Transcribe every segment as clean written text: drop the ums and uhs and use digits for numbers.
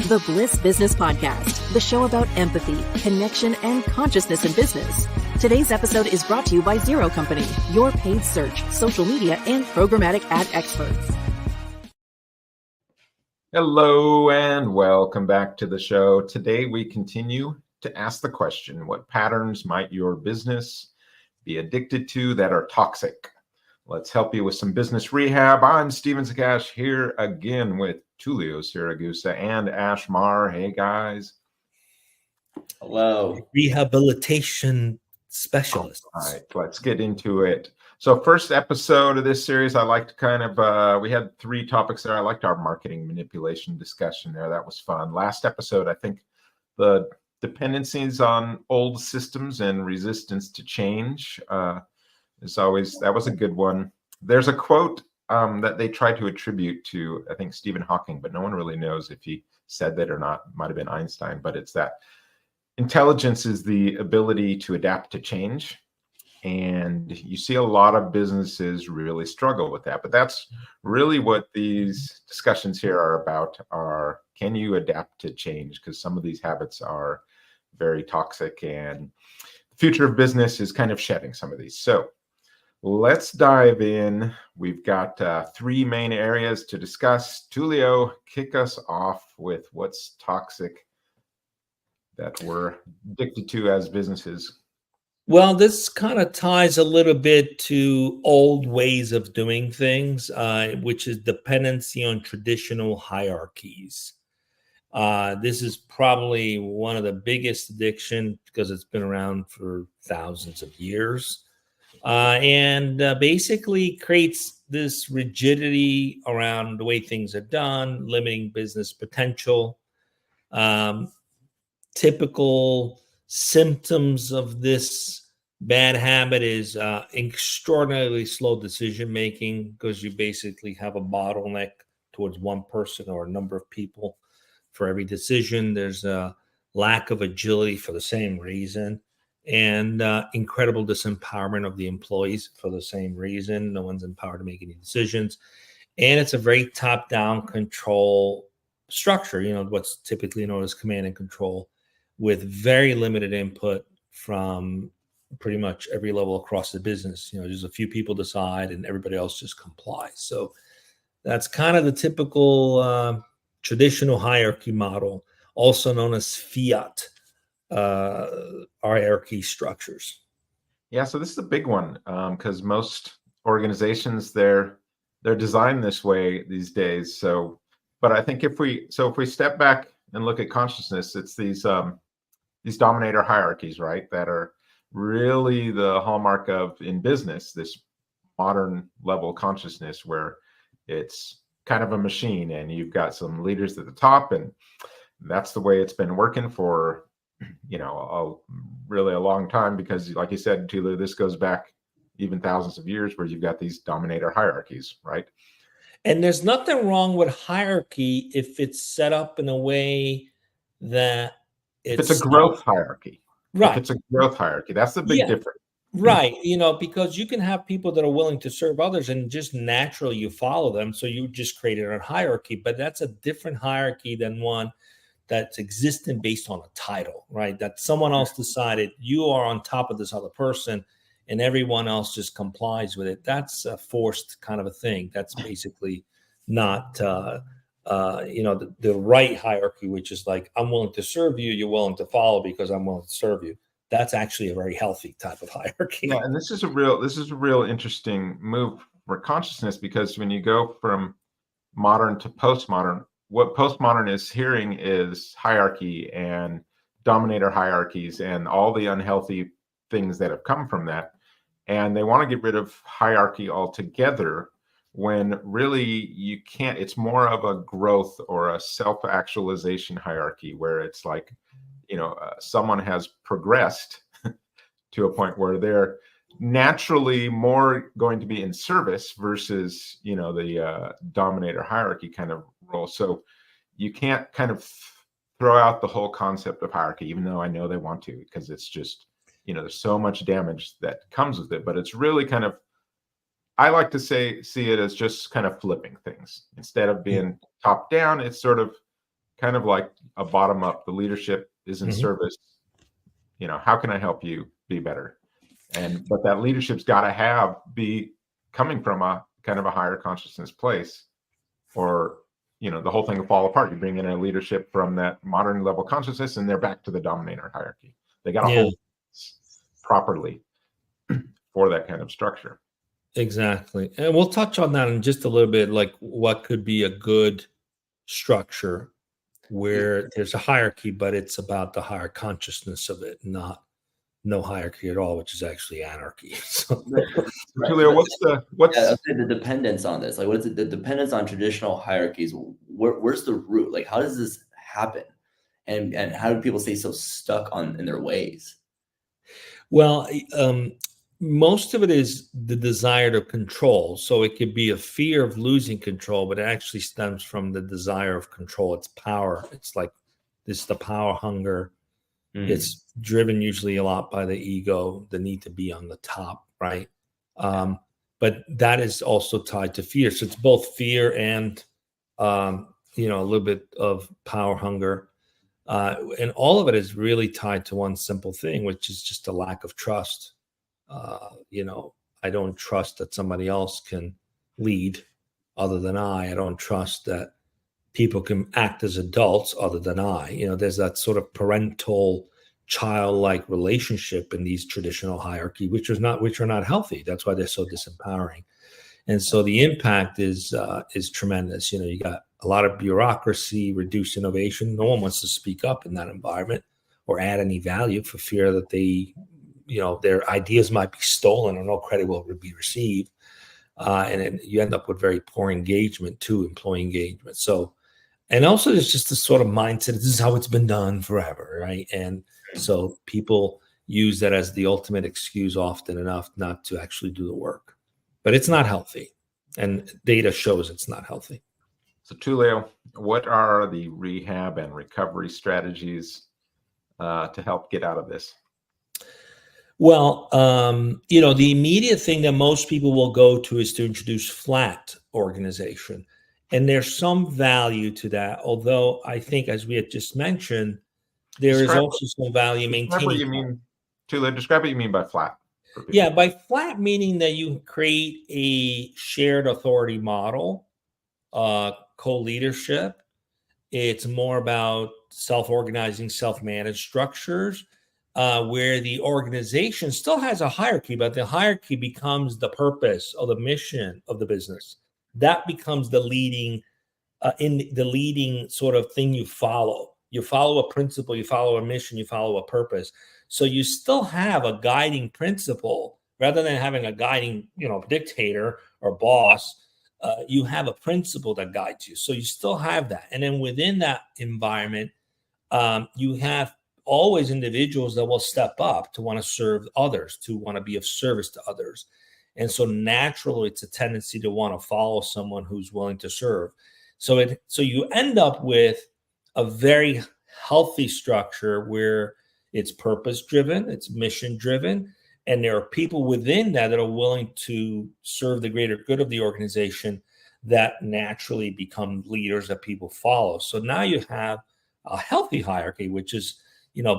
The Bliss Business Podcast, the show about empathy, connection, and consciousness in business. Today's episode is brought to you by Zero Company, your paid search, social media, and programmatic ad experts. Hello and welcome back to the show. Today we continue to ask the question, what patterns might your business be addicted to that are toxic? Let's help you with some business rehab. I'm Stephen Sakach here again with Tullio Siragusa and Ash Maher. Hey guys. Hello. Rehabilitation specialists. All right, let's get into it. So first episode of this series, I like to we had 3 topics there. I liked our marketing manipulation discussion there. That was fun. Last episode, I think the dependencies on old systems and resistance to change that was a good one. There's a quote that they try to attribute to, I think, Stephen Hawking, but no one really knows if he said that or not. It might have been Einstein, but it's that intelligence is the ability to adapt to change. And you see a lot of businesses really struggle with that. But that's really what these discussions here are about, can you adapt to change? Because some of these habits are very toxic, and the future of business is kind of shedding some of these. So let's dive in. We've got 3 main areas to discuss. Tullio, kick us off with what's toxic that we're addicted to as businesses. Well, this kind of ties a little bit to old ways of doing things, which is dependency on traditional hierarchies. This is probably one of the biggest addictions because it's been around for thousands of years. And basically creates this rigidity around the way things are done, limiting business potential. Typical symptoms of this bad habit is extraordinarily slow decision making, because you basically have a bottleneck towards one person or a number of people for every decision. There's a lack of agility for the same reason, and incredible disempowerment of the employees for the same reason. No one's empowered to make any decisions. And it's a very top-down control structure, what's typically known as command and control, with very limited input from pretty much every level across the business. Just a few people decide and everybody else just complies. So that's kind of the typical traditional hierarchy model, also known as fiat hierarchy structures. Yeah, so this is a big one because most organizations, they're designed this way these days. So, but I think if we step back and look at consciousness, it's these dominator hierarchies, right, that are really the hallmark of, in business, this modern level consciousness where it's kind of a machine and you've got some leaders at the top, and that's the way it's been working for really a long time, because like you said, Tullio, this goes back even thousands of years where you've got these dominator hierarchies, right? And there's nothing wrong with hierarchy if it's set up in a way that it's a growth hierarchy. Right. If it's a growth hierarchy, that's the big difference. Right. Because you can have people that are willing to serve others and just naturally you follow them. So you just created a hierarchy, but that's a different hierarchy than one that's existent based on a title, right? That someone else decided you are on top of this other person and everyone else just complies with it. That's a forced kind of a thing. That's basically not, the right hierarchy, which is like, I'm willing to serve you, you're willing to follow because I'm willing to serve you. That's actually a very healthy type of hierarchy. Yeah, and this is a real interesting move for consciousness, because when you go from modern to postmodern, what postmodern is hearing is hierarchy and dominator hierarchies and all the unhealthy things that have come from that. And they want to get rid of hierarchy altogether, when really you can't. It's more of a growth or a self-actualization hierarchy, where it's like, someone has progressed to a point where they're naturally more going to be in service versus, the dominator hierarchy kind of role. So you can't kind of throw out the whole concept of hierarchy, even though I know they want to, because it's just, there's so much damage that comes with it. But it's really kind of, I like to see it as just kind of flipping things. Instead of being top down, it's sort of kind of like a bottom up. The leadership is in service. How can I help you be better? But that leadership's got to be coming from a kind of a higher consciousness place, or the whole thing will fall apart. You bring in a leadership from that modern level consciousness, and they're back to the dominator hierarchy. They got to hold properly for that kind of structure. Exactly. And we'll touch on that in just a little bit, like what could be a good structure where there's a hierarchy, but it's about the higher consciousness of it, not no hierarchy at all, which is actually anarchy. So, Tullio, what's the dependence on this? Like, what is it? The dependence on traditional hierarchies. Where's the root? Like, how does this happen? And how do people stay so stuck in their ways? Well, most of it is the desire to control. So it could be a fear of losing control, but it actually stems from the desire of control. It's power. It's like the power hunger. It's driven usually a lot by the ego, the need to be on the top, right? But that is also tied to fear. So it's both fear and, a little bit of power hunger. And all of it is really tied to one simple thing, which is just a lack of trust. I don't trust that somebody else can lead other than I. I don't trust that people can act as adults other than I. There's that sort of parental, childlike relationship in these traditional hierarchy, which are not healthy. That's why they're so disempowering. And so the impact is tremendous. You got a lot of bureaucracy, reduced innovation. No one wants to speak up in that environment or add any value for fear that their ideas might be stolen or no credit will be received. And then you end up with very poor engagement too, employee engagement. So, and also there's just this sort of mindset, this is how it's been done forever, right? And so people use that as the ultimate excuse often enough not to actually do the work. But it's not healthy. And data shows it's not healthy. So Tullio, what are the rehab and recovery strategies to help get out of this? Well, the immediate thing that most people will go to is to introduce flat organization. And there's some value to that. Although I think, as we had just mentioned, there is also some value maintaining. Describe what you mean, Tullio, describe what you mean by flat. Yeah, by flat meaning that you create a shared authority model, co-leadership. It's more about self-organizing, self-managed structures. Where the organization still has a hierarchy, but the hierarchy becomes the purpose or the mission of the business. That becomes the leading sort of thing you follow. You follow a principle, you follow a mission, you follow a purpose. So you still have a guiding principle rather than having a guiding, dictator or boss. You have a principle that guides you. So you still have that. And then within that environment, you have always individuals that will step up to want to serve others, to want to be of service to others. And so naturally, it's a tendency to want to follow someone who's willing to serve. So you end up with a very healthy structure where it's purpose-driven, it's mission-driven, and there are people within that are willing to serve the greater good of the organization that naturally become leaders that people follow. So now you have a healthy hierarchy, which is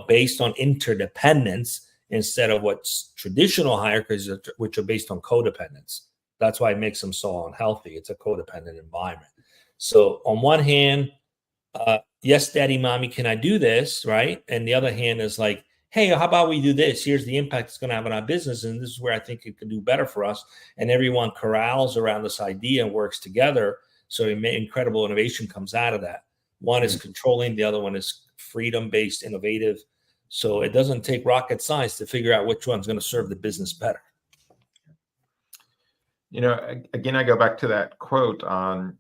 based on interdependence instead of what's traditional hierarchies, which are based on codependence. That's why it makes them so unhealthy. It's a codependent environment. So on one hand, yes, daddy, mommy, can I do this, right? And the other hand is like, hey, how about we do this? Here's the impact it's going to have on our business. And this is where I think it could do better for us. And everyone corrals around this idea and works together. So incredible innovation comes out of that. One is controlling, the other one is freedom-based, innovative. So it doesn't take rocket science to figure out which one's going to serve the business better. Again, I go back to that quote on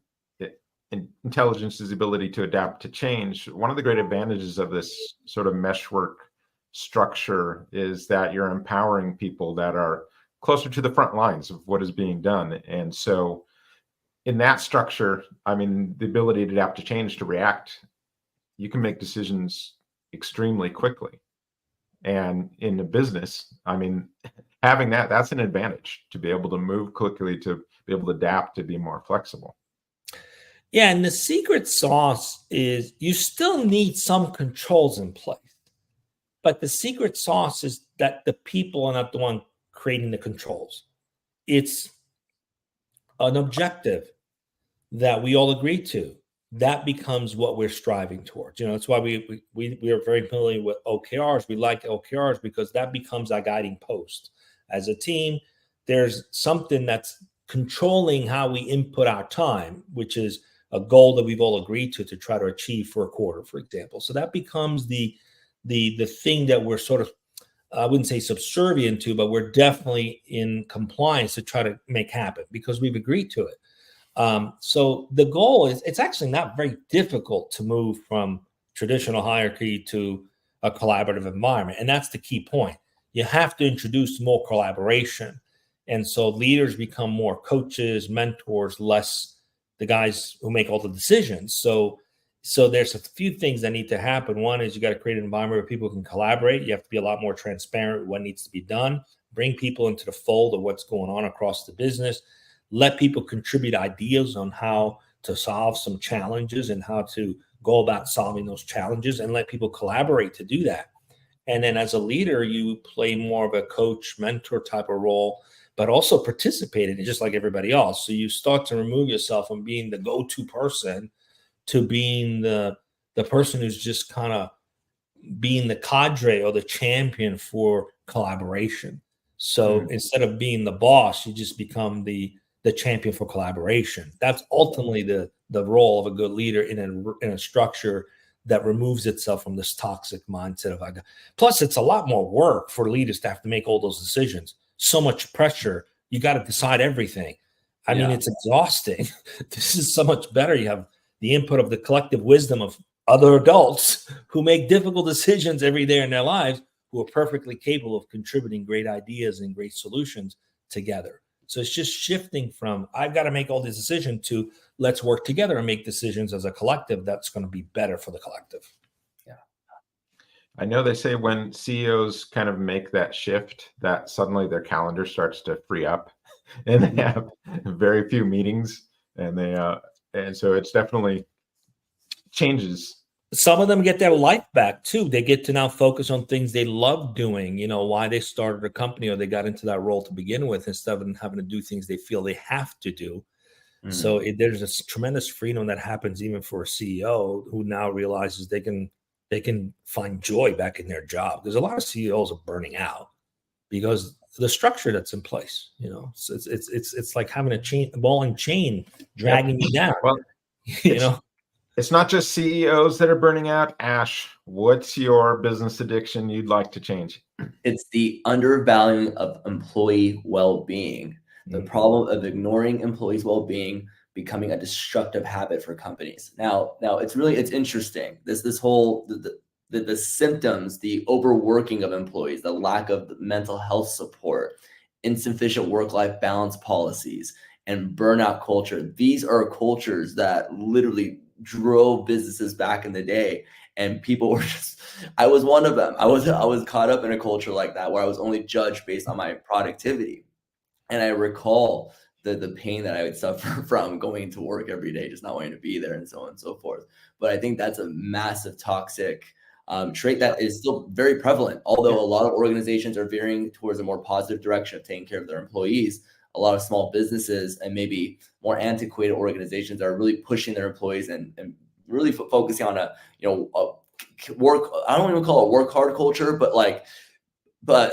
intelligence's ability to adapt to change. One of the great advantages of this sort of meshwork structure is that you're empowering people that are closer to the front lines of what is being done. And so in that structure, the ability to adapt to change, to react, you can make decisions extremely quickly. And in the business, having that's an advantage, to be able to move quickly, to be able to adapt, to be more flexible. Yeah, and the secret sauce is you still need some controls in place. But the secret sauce is that the people are not the one creating the controls. It's an objective that we all agree to. That becomes what we're striving towards. That's why we are very familiar with OKRs. We like OKRs because that becomes our guiding post. As a team, there's something that's controlling how we input our time, which is a goal that we've all agreed to try to achieve for a quarter, for example. So that becomes the thing that we're sort of, I wouldn't say subservient to, but we're definitely in compliance to try to make happen because we've agreed to it. So the goal is, it's actually not very difficult to move from traditional hierarchy to a collaborative environment. And that's the key point. You have to introduce more collaboration. And so leaders become more coaches, mentors, less the guys who make all the decisions. So there's a few things that need to happen. One is you got to create an environment where people can collaborate. You have to be a lot more transparent with what needs to be done. Bring people into the fold of what's going on across the business. Let people contribute ideas on how to solve some challenges and how to go about solving those challenges, and let people collaborate to do that. And then as a leader, you play more of a coach, mentor type of role, but also participate in it just like everybody else. So you start to remove yourself from being the go-to person to being the person who's just kind of being the cadre or the champion for collaboration. So instead of being the boss, you just become the champion for collaboration. That's ultimately the role of a good leader in a structure that removes itself from this toxic mindset of like. Plus, it's a lot more work for leaders to have to make all those decisions. So much pressure. You got to decide everything. I mean, it's exhausting. This is so much better. You have the input of the collective wisdom of other adults who make difficult decisions every day in their lives, who are perfectly capable of contributing great ideas and great solutions together. So it's just shifting from I've got to make all these decisions to let's work together and make decisions as a collective that's going to be better for the collective. Yeah. I know they say when CEOs kind of make that shift, that suddenly their calendar starts to free up and they have very few meetings, and so it's definitely changes. Some of them get their life back too. They get to now focus on things they love doing, why they started a company or they got into that role to begin with, instead of having to do things they feel they have to do. So there's a tremendous freedom that happens even for a CEO who now realizes they can find joy back in their job. Because a lot of CEOs are burning out because the structure that's in place, it's like having a ball and chain dragging you down. Well, it's not just CEOs that are burning out. Ash, what's your business addiction you'd like to change? It's the undervaluing of employee well-being. The problem of ignoring employees' well-being becoming a destructive habit for companies. Now it's interesting. This whole the symptoms, the overworking of employees, the lack of mental health support, insufficient work-life balance policies, and burnout culture. These are cultures that literally drove businesses back in the day, and people were I was one of them. I was caught up in a culture like that where I was only judged based on my productivity. And I recall the pain that I would suffer from going to work every day, just not wanting to be there, and so on and so forth. But I think that's a massive toxic trait that is still very prevalent. Although a lot of organizations are veering towards a more positive direction of taking care of their employees, a lot of small businesses and maybe more antiquated organizations are really pushing their employees and really focusing on a work. I don't even call it work hard culture, but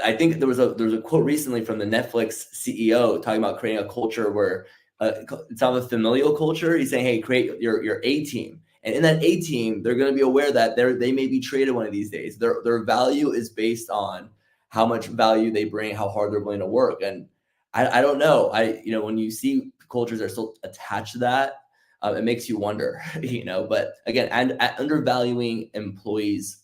I think there was a quote recently from the Netflix CEO talking about creating a culture where it's not a familial culture. He's saying, hey, create your A team. And in that A team, they're going to be aware that they may be traded one of these days. Their value is based on how much value they bring, how hard they're willing to work. And I don't know. When you see cultures that are still attached to that, it makes you wonder, but again, and undervaluing employees,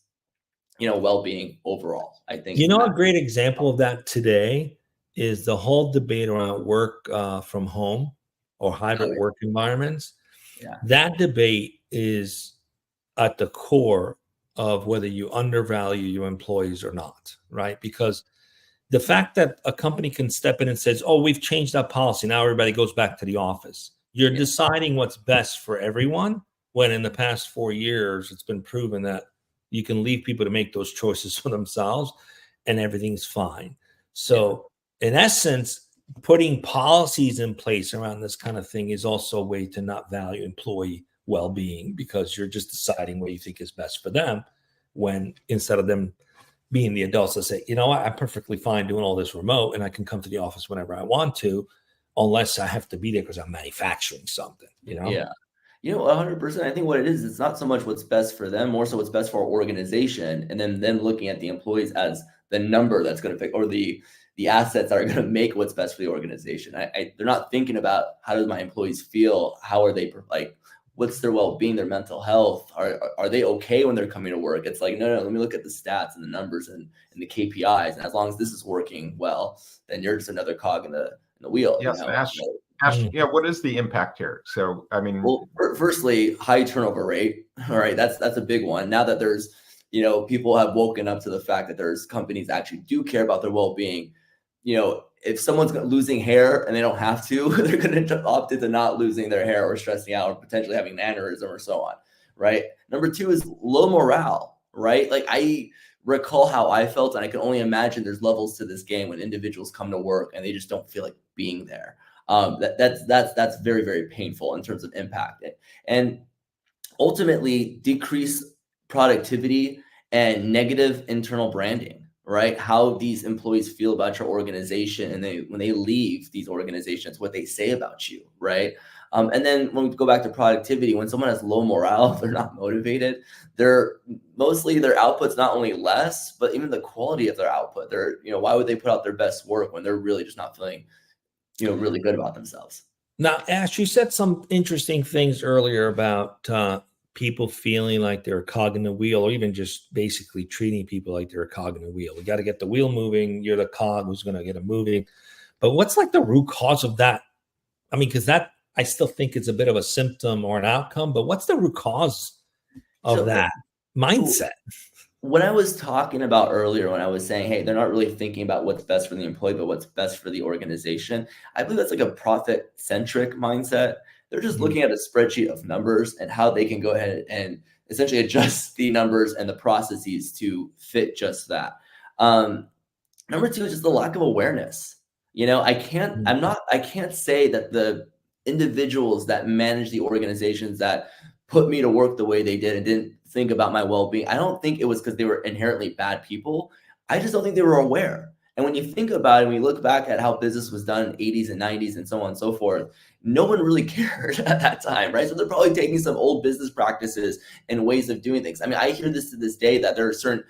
well-being overall, I think. A great example of that today is the whole debate around work from home or hybrid work environments. Yeah. That debate is at the core of whether you undervalue your employees or not, right? Because the fact that a company can step in and says, oh, we've changed that policy, now everybody goes back to the office. You're deciding what's best for everyone, when in the past 4 years, it's been proven that you can leave people to make those choices for themselves and everything's fine. So in essence, putting policies in place around this kind of thing is also a way to not value employee well-being, because you're just deciding what you think is best for them, when instead of them being the adults that say, you know what, I'm perfectly fine doing all this remote and I can come to the office whenever I want to, unless I have to be there because I'm manufacturing something, you know? Yeah. 100%. I think what it is, it's not so much what's best for them, more so what's best for our organization. And then them looking at the employees as the number that's going to pick, or the assets that are going to make what's best for the organization. They're not thinking about, how do my employees feel? How are they, like, what's their well-being, their mental health? Are they okay when they're coming to work? It's like, no, let me look at the stats and the numbers and the KPIs. And as long as this is working well, then you're just another cog in the wheel. Yes, Ash, what is the impact here? So, I mean, well, firstly, high turnover rate. All right, that's a big one. Now that there's, people have woken up to the fact that there's companies that actually do care about their well-being. If someone's losing hair and they don't have to, they're going to opt into not losing their hair or stressing out or potentially having an aneurysm or so on. Right. Number two is low morale. Right. Like, I recall how I felt, and I can only imagine there's levels to this game when individuals come to work and they just don't feel like being there. That's very, very painful in terms of impact, and ultimately decrease productivity and negative internal branding, right? How these employees feel about your organization, and when they leave these organizations, what they say about you, right? And then when we go back to productivity, when someone has low morale, they're not motivated, their output's not only less, but even the quality of their output. Why would they put out their best work when they're really just not feeling really good about themselves? Now, Ash, you said some interesting things earlier about people feeling like they're a cog in the wheel, or even just basically treating people like they're a cog in the wheel. We got to get the wheel moving. You're the cog who's going to get it moving. But what's like the root cause of that? I mean, because that, I still think it's a bit of a symptom or an outcome, but what's the root cause of that mindset? What I was talking about earlier, when I was saying, hey, they're not really thinking about what's best for the employee, but what's best for the organization, I believe that's like a profit-centric mindset. They're just looking at a spreadsheet of numbers and how they can go ahead and essentially adjust the numbers and the processes to fit just that. Number two is just the lack of awareness. I can't say that the individuals that manage the organizations that put me to work the way they did and didn't think about my well-being, I don't think it was because they were inherently bad people. I just don't think they were aware. And when you think about it, when you look back at how business was done in the 80s and 90s and so on and so forth, no one really cared at that time, right? So they're probably taking some old business practices and ways of doing things. I mean, I hear this to this day, that there are certain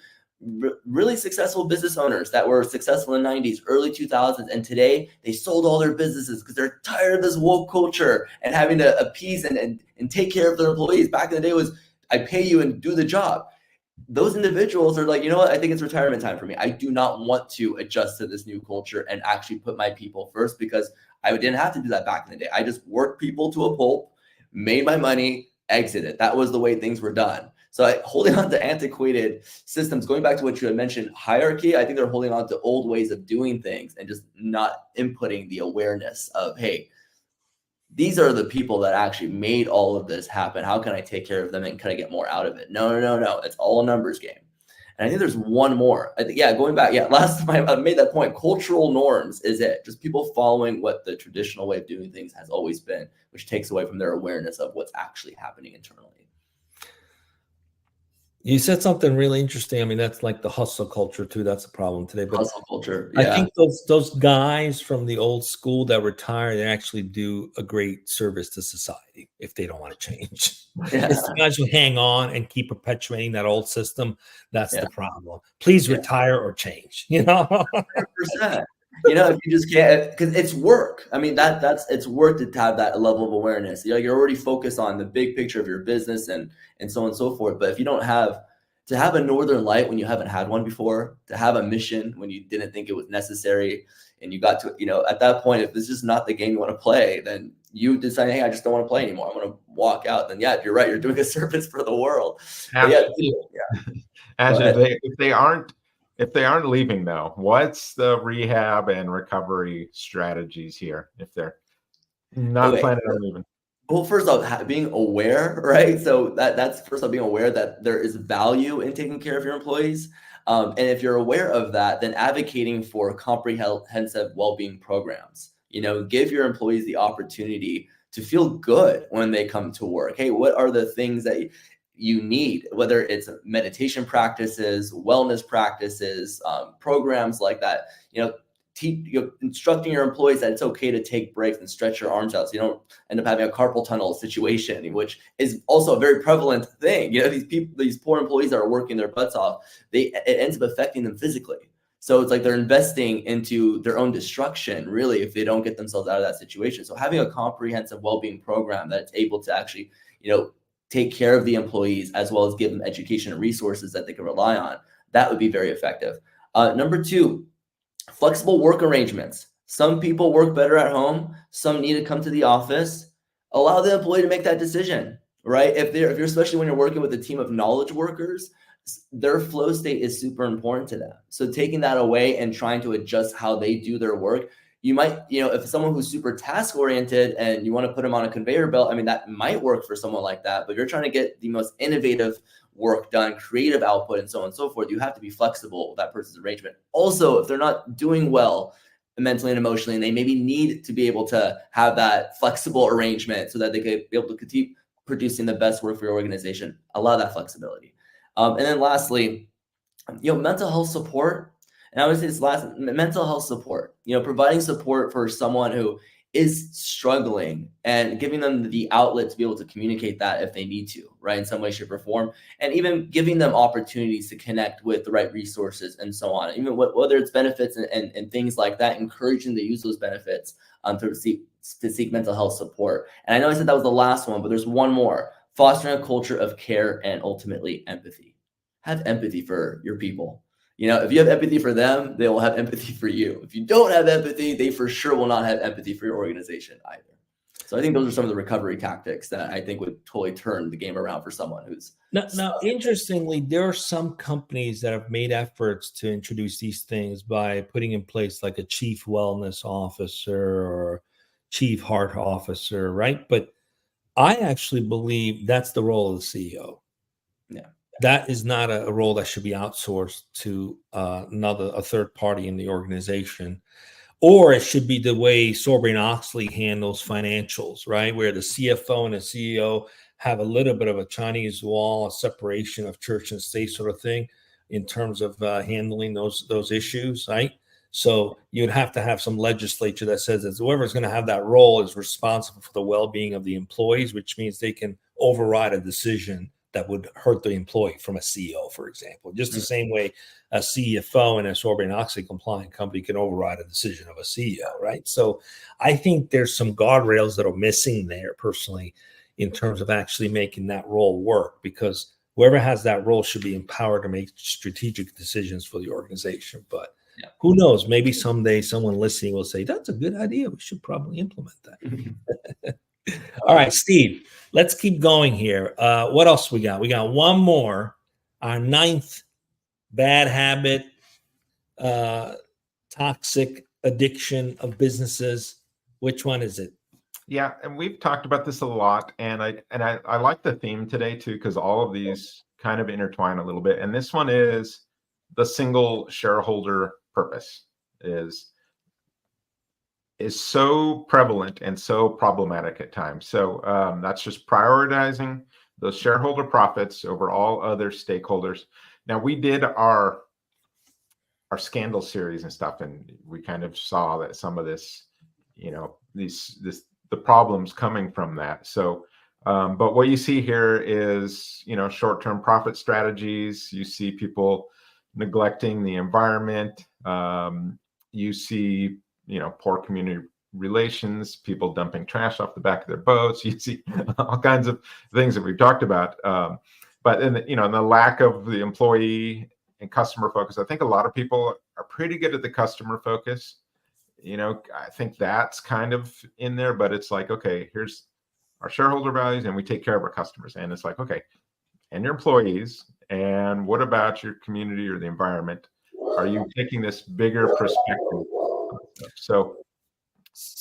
really successful business owners that were successful in the 90s, early 2000s, and today they sold all their businesses because they're tired of this woke culture and having to appease and take care of their employees. Back in the day, it was, I pay you and do the job. Those individuals are like, you know what? I think it's retirement time for me. I do not want to adjust to this new culture and actually put my people first, because I didn't have to do that back in the day. I just worked people to a pulp, made my money, exited. That was the way things were done. So holding on to antiquated systems, going back to what you had mentioned, hierarchy, I think they're holding on to old ways of doing things and just not inputting the awareness of, hey, these are the people that actually made all of this happen. How can I take care of them and can I get more out of it? No. It's all a numbers game. And I think there's one more. Going back. Last time I made that point, cultural norms is it. Just people following what the traditional way of doing things has always been, which takes away from their awareness of what's actually happening internally. You said something really interesting. I mean, that's like the hustle culture too. That's a problem today. But hustle culture. Yeah. I think those guys from the old school that retire, they actually do a great service to society if they don't want to change. Yeah. It's the guys who hang on and keep perpetuating that old system. That's the problem. Please retire or change. 100%. If you just can't, because it's work. I mean, it's work to have that level of awareness. You're already focused on the big picture of your business and so on and so forth. But if you don't have a northern light when you haven't had one before, to have a mission when you didn't think it was necessary, and you got to, at that point, if this is not the game you want to play, then you decide, hey, I just don't want to play anymore. I want to walk out. Then you're right. You're doing a service for the world. If they aren't leaving though, what's the rehab and recovery strategies here if they're not planning on leaving? Well, first off, being aware, right? So that's first off being aware that there is value in taking care of your employees. And if you're aware of that, then advocating for comprehensive well-being programs. Give your employees the opportunity to feel good when they come to work. Hey, what are the things that you need, whether it's meditation practices, wellness practices, programs like that, instructing your employees that it's okay to take breaks and stretch your arms out so you don't end up having a carpal tunnel situation, which is also a very prevalent thing. These poor employees that are working their butts off, it ends up affecting them physically. So it's like they're investing into their own destruction, really, if they don't get themselves out of that situation. So having a comprehensive well-being program that's able to actually, take care of the employees as well as give them education and resources that they can rely on, that would be very effective. Number 2, flexible work arrangements. Some people work better at home. Some need to come to the office. Allow the employee to make that decision, right? If you're especially when you're working with a team of knowledge workers, their flow state is super important to them. So taking that away and trying to adjust how they do their work, you might, if someone who's super task oriented and you want to put them on a conveyor belt, I mean, that might work for someone like that, but if you're trying to get the most innovative work done, creative output, and so on and so forth, you have to be flexible with that person's arrangement. Also, if they're not doing well mentally and emotionally, and they maybe need to be able to have that flexible arrangement so that they could be able to continue producing the best work for your organization, allow that flexibility. And then lastly, mental health support. And I would say this last, mental health support, providing support for someone who is struggling and giving them the outlet to be able to communicate that if they need to, right, in some way, shape, or form, and even giving them opportunities to connect with the right resources and so on. Even whether it's benefits and things like that, encouraging to use those benefits to seek mental health support. And I know I said that was the last one, but there's one more: fostering a culture of care and ultimately empathy. Have empathy for your people. If you have empathy for them, they will have empathy for you. If you don't have empathy, they for sure will not have empathy for your organization either. So I think those are some of the recovery tactics that I think would totally turn the game around for someone who's... Now, interestingly, there are some companies that have made efforts to introduce these things by putting in place like a chief wellness officer or chief heart officer, right? But I actually believe that's the role of the CEO. Yeah. That is not a role that should be outsourced to a third party in the organization, or it should be the way Sarbanes-Oxley handles financials, right? Where the CFO and the CEO have a little bit of a Chinese wall, a separation of church and state sort of thing in terms of handling those issues, right? So you'd have to have some legislature that says that whoever's going to have that role is responsible for the well-being of the employees, which means they can override a decision that would hurt the employee from a CEO, for example. Just the same way a CFO in a Sarbanes-Oxley compliant company can override a decision of a CEO, right? So I think there's some guardrails that are missing there, personally, in terms of actually making that role work, because whoever has that role should be empowered to make strategic decisions for the organization. But who knows? Maybe someday someone listening will say, that's a good idea. We should probably implement that. All right, Steve, let's keep going here. What else we got? We got one more, our 9th bad habit, toxic addiction of businesses. Which one is it? Yeah, and we've talked about this a lot, and I like the theme today too, because all of these kind of intertwine a little bit. And this one is the single shareholder purpose is so prevalent and so problematic at times. So that's just prioritizing those shareholder profits over all other stakeholders. Now, we did our scandal series and stuff, and we kind of saw that some of this, the problems coming from that. So, but what you see here is, short-term profit strategies. You see people neglecting the environment. You see, poor community relations, people dumping trash off the back of their boats. You see all kinds of things that we've talked about. But in the lack of the employee and customer focus, I think a lot of people are pretty good at the customer focus. I think that's kind of in there, but it's like, okay, here's our shareholder values and we take care of our customers. And it's like, okay, and your employees, and what about your community or the environment? Are you taking this bigger perspective? So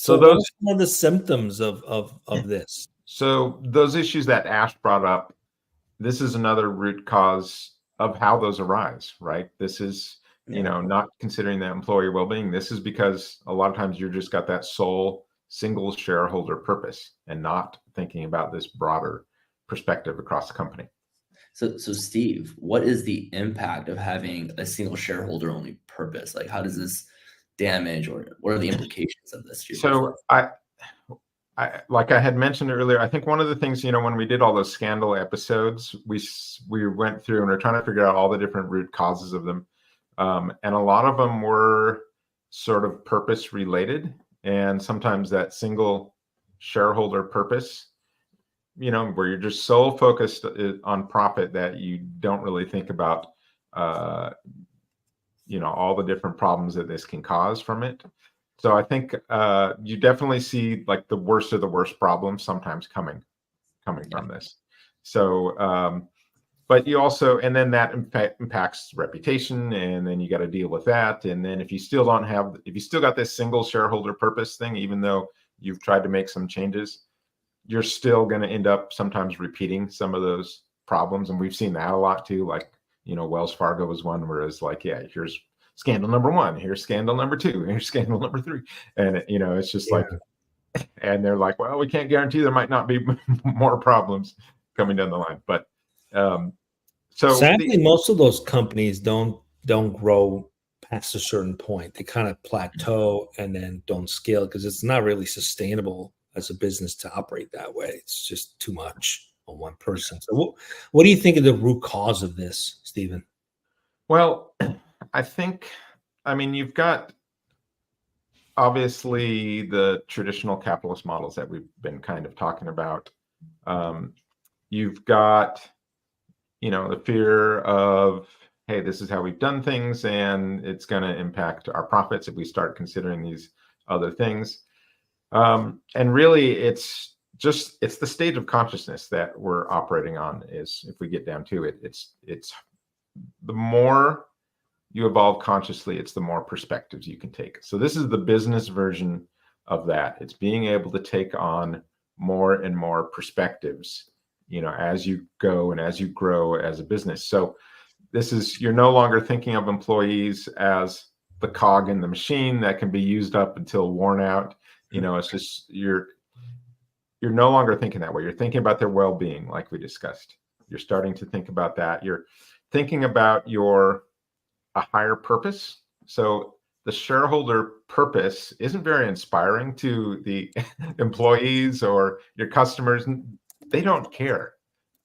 those are some of the symptoms of this. So those issues that Ash brought up, this is another root cause of how those arise, right? This is, not considering the employee well-being. This is because a lot of times you're just got that sole single shareholder purpose and not thinking about this broader perspective across the company. So Steve, what is the impact of having a single shareholder only purpose? Like, how does this damage, or what are the implications of this? So I like I had mentioned earlier, I think one of the things, when we did all those scandal episodes, we went through and we're trying to figure out all the different root causes of them. And a lot of them were sort of purpose related. And sometimes that single shareholder purpose, where you're just so focused on profit that you don't really think about, all the different problems that this can cause from it. So I think you definitely see like the worst of the worst problems sometimes coming from this. So, but you also, and then that impacts reputation, and then you got to deal with that. And then if you still got this single shareholder purpose thing, even though you've tried to make some changes, you're still going to end up sometimes repeating some of those problems. And we've seen that a lot too. Like, Wells Fargo was one where it's like, yeah, here's scandal number 1, here's scandal number 2, here's scandal number 3. And, it's just like, and they're like, well, we can't guarantee there might not be more problems coming down the line. But so sadly, most of those companies don't grow past a certain point. They kind of plateau and then don't scale because it's not really sustainable as a business to operate that way. It's just too much on one person. So what do you think of the root cause of this, Stephen? Well, I think, you've got obviously the traditional capitalist models that we've been kind of talking about. You've got, the fear of, hey, this is how we've done things, and it's going to impact our profits if we start considering these other things. And really, it's the stage of consciousness that we're operating on. Is, if we get down to it, it's the more you evolve consciously, it's the more perspectives you can take. So this is the business version of that. It's being able to take on more and more perspectives, as you go and as you grow as a business. So this is, you're no longer thinking of employees as the cog in the machine that can be used up until worn out. It's just, you're no longer thinking that way. You're thinking about their well-being, like we discussed. You're starting to think about that. You're thinking about a higher purpose. So the shareholder purpose isn't very inspiring to the employees or your customers. They don't care,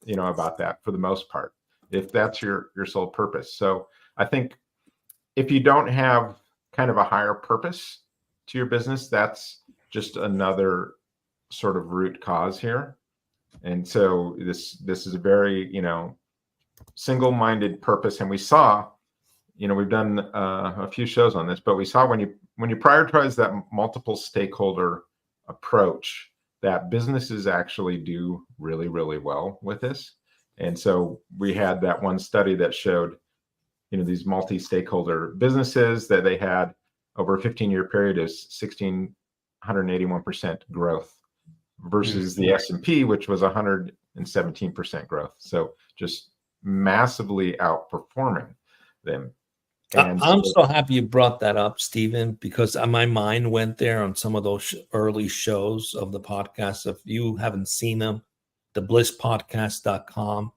about that for the most part, if that's your sole purpose. So I think if you don't have kind of a higher purpose to your business, that's just another sort of root cause here. And so this is a very, single-minded purpose. And we saw, we've done a few shows on this, but we saw when you prioritize that multiple stakeholder approach, that businesses actually do really, really well with this. And so we had that one study that showed, these multi-stakeholder businesses that they had over a 15-year period is 1,681% growth versus the S&P, which was 117% growth. So just massively outperforming them. And I'm so happy you brought that up, Stephen, because my mind went there on some of those early shows of the podcast. If you haven't seen them, the blisspodcast.com,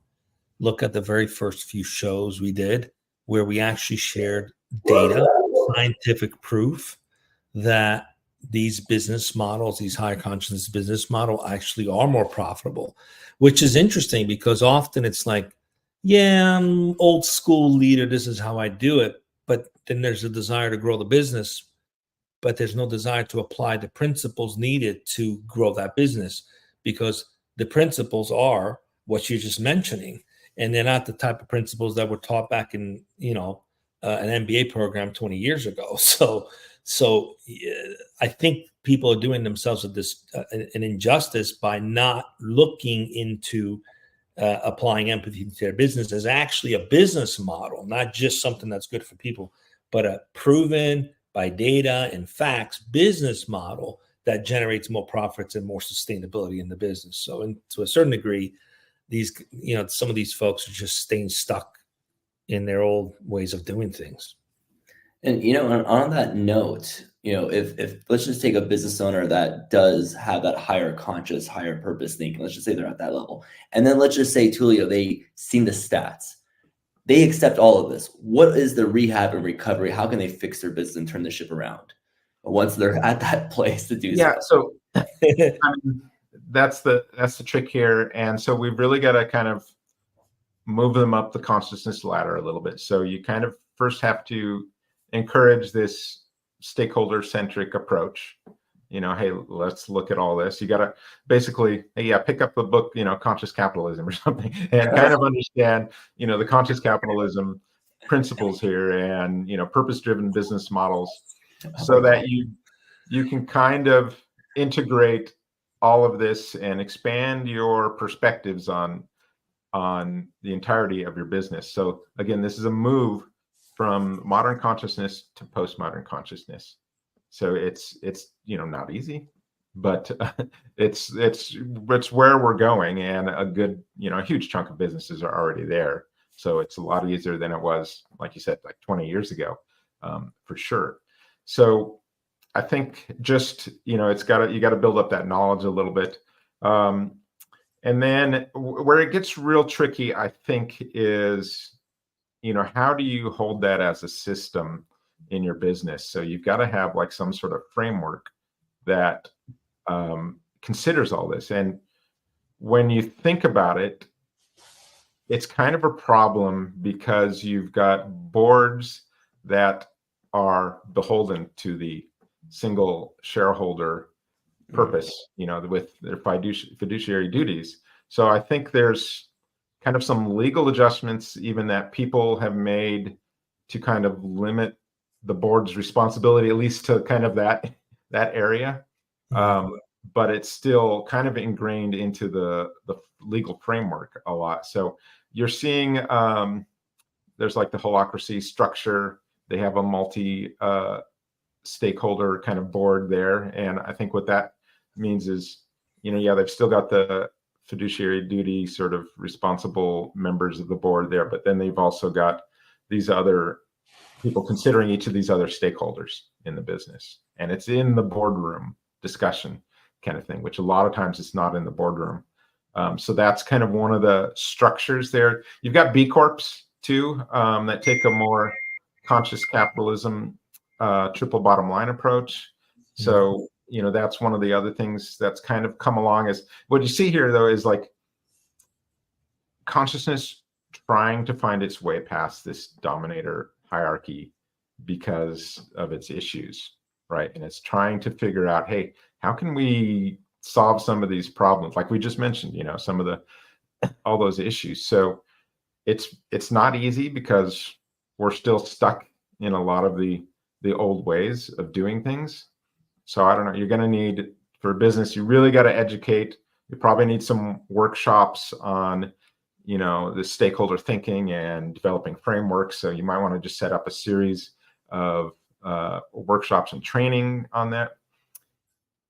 look at the very first few shows we did where we actually shared data, scientific proof that these business models, these higher consciousness business model actually are more profitable, which is interesting because often it's like, yeah, I'm old school leader. This is how I do it. But then there's a desire to grow the business, but there's no desire to apply the principles needed to grow that business because the principles are what you're just mentioning. And they're not the type of principles that were taught back in, an MBA program 20 years ago. So I think people are doing themselves an injustice by not looking into applying empathy to their business as actually a business model, not just something that's good for people, but a proven by data and facts business model that generates more profits and more sustainability in the business. So, to a certain degree, these, some of these folks are just staying stuck in their old ways of doing things. And, on that note, if let's just take a business owner that does have that higher conscious, higher purpose thinking, let's just say they're at that level. And then let's just say, Tullio, they seen the stats. They accept all of this. What is the rehab and recovery? How can they fix their business and turn the ship around once they're at that place to do so? That's the trick here. And so we've really got to kind of move them up the consciousness ladder a little bit. So you kind of first have to encourage this stakeholder centric approach. Hey, let's look at all this. You got to basically, pick up the book, Conscious Capitalism or something, and kind of understand, the conscious capitalism principles here, and, purpose driven business models, so that you can kind of integrate all of this and expand your perspectives on the entirety of your business. So again, this is a move from modern consciousness to postmodern consciousness. So it's not easy, but it's where we're going, and a good, a huge chunk of businesses are already there. So it's a lot easier than it was, like you said, like 20 years ago, for sure. So I think just, you got to build up that knowledge a little bit. And then where it gets real tricky, I think, is, how do you hold that as a system in your business? So you've got to have like some sort of framework that considers all this. And when you think about it, it's kind of a problem, because you've got boards that are beholden to the single shareholder purpose, with their fiduciary duties. So I think there's kind of some legal adjustments even that people have made to kind of limit the board's responsibility, at least to kind of that area. But it's still kind of ingrained into the legal framework a lot. So you're seeing there's like the holacracy structure. They have a multi stakeholder kind of board there. And I think what that means is, they've still got the fiduciary duty sort of responsible members of the board there, but then they've also got these other people considering each of these other stakeholders in the business. And it's in the boardroom discussion kind of thing, which a lot of times it's not in the boardroom. So that's kind of one of the structures there. You've got B Corps too, that take a more conscious capitalism, triple bottom line approach. So, that's one of the other things that's kind of come along. Is what you see here, though, is like consciousness trying to find its way past this dominator hierarchy because of its issues, right? And it's trying to figure out, hey, how can we solve some of these problems? Like we just mentioned, some of all those issues. So it's not easy, because we're still stuck in a lot of the old ways of doing things. So I don't know, you're going to need, for business, you really got to educate. You probably need some workshops on, the stakeholder thinking and developing frameworks. So you might want to just set up a series of workshops and training on that.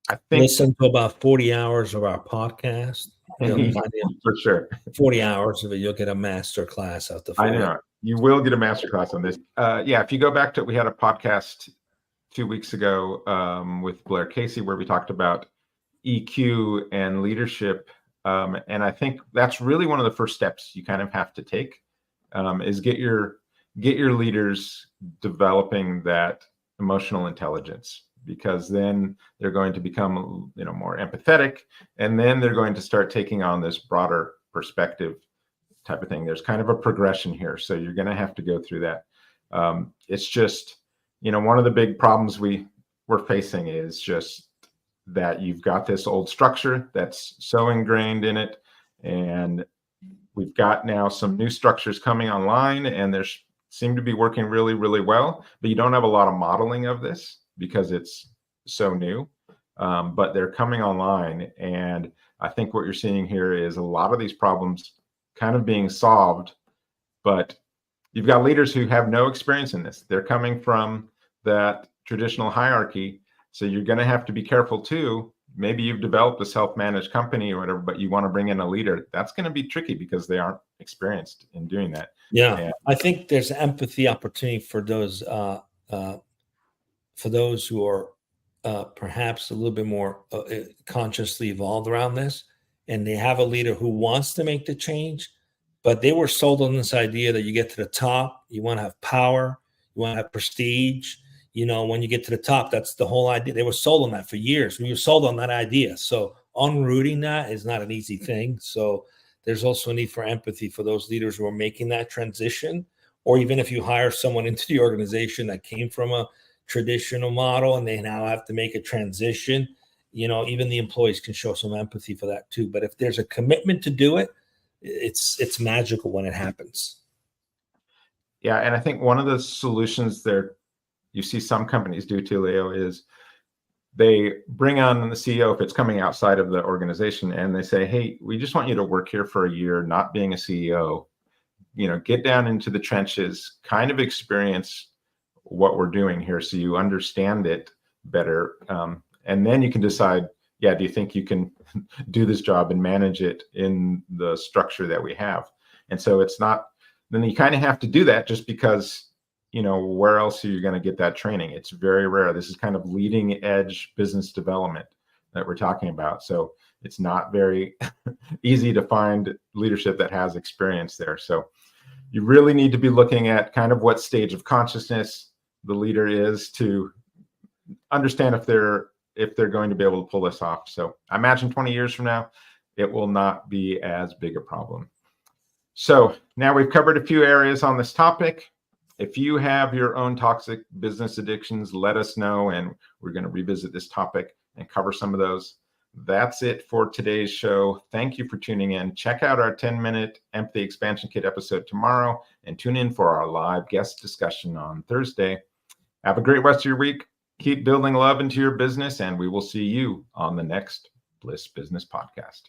I think listen to about 40 hours of our podcast. For sure. 40 hours of it, you'll get a master class out the I know. You will get a master class on this. If you go back to, we had a podcast 2 weeks ago with Blair Casey, where we talked about EQ and leadership. And I think that's really one of the first steps you kind of have to take, is get your leaders developing that emotional intelligence, because then they're going to become, more empathetic, and then they're going to start taking on this broader perspective type of thing. There's kind of a progression here. So you're going to have to go through that. It's just, one of the big problems we're facing is just that you've got this old structure that's so ingrained in it, and we've got now some new structures coming online, and they seem to be working really, really well, but you don't have a lot of modeling of this because it's so new, but they're coming online. And I think what you're seeing here is a lot of these problems kind of being solved, but you've got leaders who have no experience in this. They're coming from that traditional hierarchy. So you're going to have to be careful too. Maybe you've developed a self-managed company or whatever, but you want to bring in a leader. That's going to be tricky because they aren't experienced in doing that. Yeah, and I think there's empathy opportunity for those who are perhaps a little bit more consciously evolved around this, and they have a leader who wants to make the change, but they were sold on this idea that you get to the top, you want to have power, you want to have prestige. When you get to the top, that's the whole idea. They were sold on that for years. We were sold on that idea. So unrooting that is not an easy thing. So there's also a need for empathy for those leaders who are making that transition, or even if you hire someone into the organization that came from a traditional model and they now have to make a transition, even the employees can show some empathy for that too. But if there's a commitment to do it, it's magical when it happens. Yeah, and I think one of the solutions there you see some companies do, Tullio, is they bring on the CEO if it's coming outside of the organization, and they say, hey, we just want you to work here for a year, not being a CEO, get down into the trenches, kind of experience what we're doing here so you understand it better. And then you can decide, do you think you can do this job and manage it in the structure that we have? And so it's not, then you kind of have to do that just because, where else are you going to get that training? It's very rare. This is kind of leading edge business development that we're talking about. So it's not very easy to find leadership that has experience there. So you really need to be looking at kind of what stage of consciousness the leader is to understand if they're going to be able to pull this off. So I imagine 20 years from now, it will not be as big a problem. So now we've covered a few areas on this topic. If you have your own toxic business addictions, let us know, and we're going to revisit this topic and cover some of those. That's it for today's show. Thank you for tuning in. Check out our 10-minute Empathy Expansion Kit episode tomorrow, and tune in for our live guest discussion on Thursday. Have a great rest of your week. Keep building love into your business, and we will see you on the next Bliss Business Podcast.